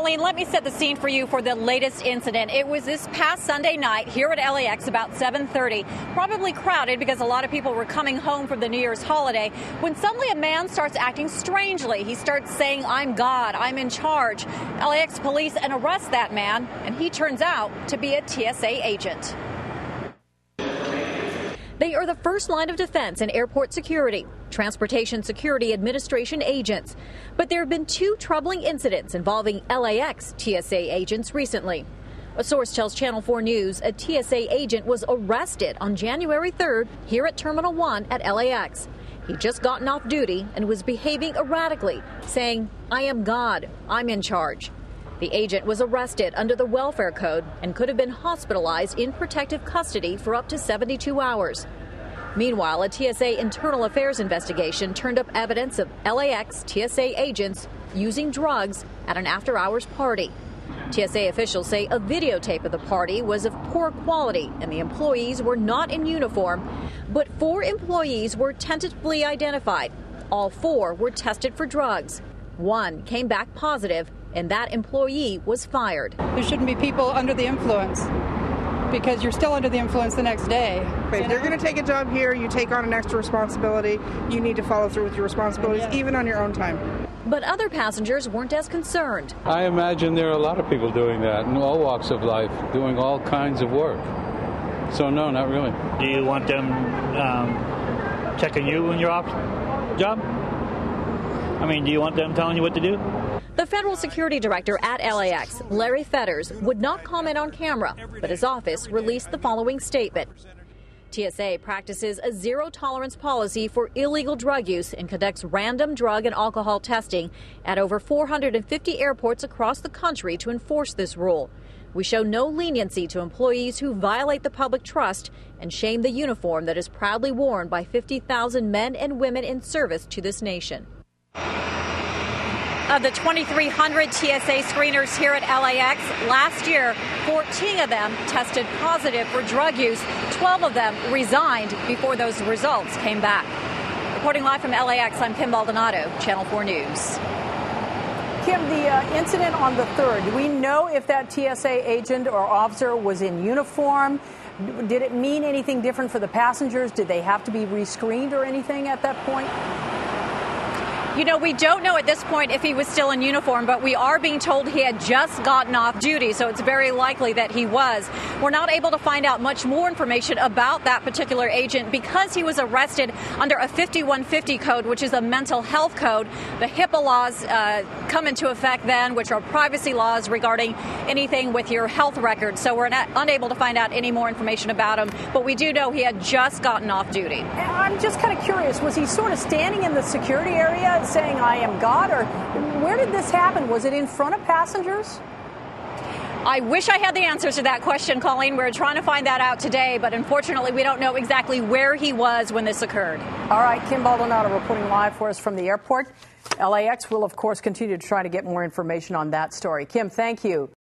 Colleen, let me set the scene for you for the latest incident. It was this past Sunday night here at LAX about 7:30, probably crowded because a lot of people were coming home from the New Year's holiday, when suddenly a man starts acting strangely. He starts saying, "I'm God, I'm in charge." LAX police arrest that man, and he turns out to be a TSA agent. They are the first line of defense in airport security, Transportation Security Administration agents. But there have been two troubling incidents involving LAX TSA agents recently. A source tells Channel 4 News a TSA agent was arrested on January 3rd here at Terminal 1 at LAX. He'd just gotten off duty and was behaving erratically, saying, "I am God, I'm in charge." The agent was arrested under the welfare code and could have been hospitalized in protective custody for up to 72 hours. Meanwhile, a TSA internal affairs investigation turned up evidence of LAX TSA agents using drugs at an after-hours party. TSA officials say a videotape of the party was of poor quality and the employees were not in uniform, but 4 employees were tentatively identified. All 4 were tested for drugs. 1 came back positive, and that employee was fired. There shouldn't be people under the influence, because you're still under the influence the next day. If you're going to take a job here, you take on an extra responsibility. You need to follow through with your responsibilities, even on your own time. But other passengers weren't as concerned. I imagine there are a lot of people doing that in all walks of life, doing all kinds of work. So no, not really. Do you want them checking you when you're off job? I mean, do you want them telling you what to do? The federal security director at LAX, Larry Fetters, would not comment on camera, but his office released the following statement. TSA practices a zero-tolerance policy for illegal drug use and conducts random drug and alcohol testing at over 450 airports across the country to enforce this rule. We show no leniency to employees who violate the public trust and shame the uniform that is proudly worn by 50,000 men and women in service to this nation. Of the 2,300 TSA screeners here at LAX, last year, 14 of them tested positive for drug use. 12 of them resigned before those results came back. Reporting live from LAX, I'm Kim Baldonado, Channel 4 News. Kim, the incident on the 3rd, do we know if that TSA agent or officer was in uniform? Did it mean anything different for the passengers? Did they have to be rescreened or anything at that point? You know, we don't know at this point if he was still in uniform, but we are being told he had just gotten off duty, so it's very likely that he was. We're not able to find out much more information about that particular agent because he was arrested under a 5150 code, which is a mental health code. The HIPAA laws come into effect then, which are privacy laws regarding anything with your health records. So we're unable to find out any more information about him, but we do know he had just gotten off duty. I'm just kind of curious, was he sort of standing in the security area saying, "I am God," or where did this happen? Was it in front of passengers? I wish I had the answers to that question, Colleen. We're trying to find that out today, but unfortunately we don't know exactly where he was when this occurred. All right, Kim Baldonado reporting live for us from the airport. LAX will, of course, continue to try to get more information on that story. Kim, thank you.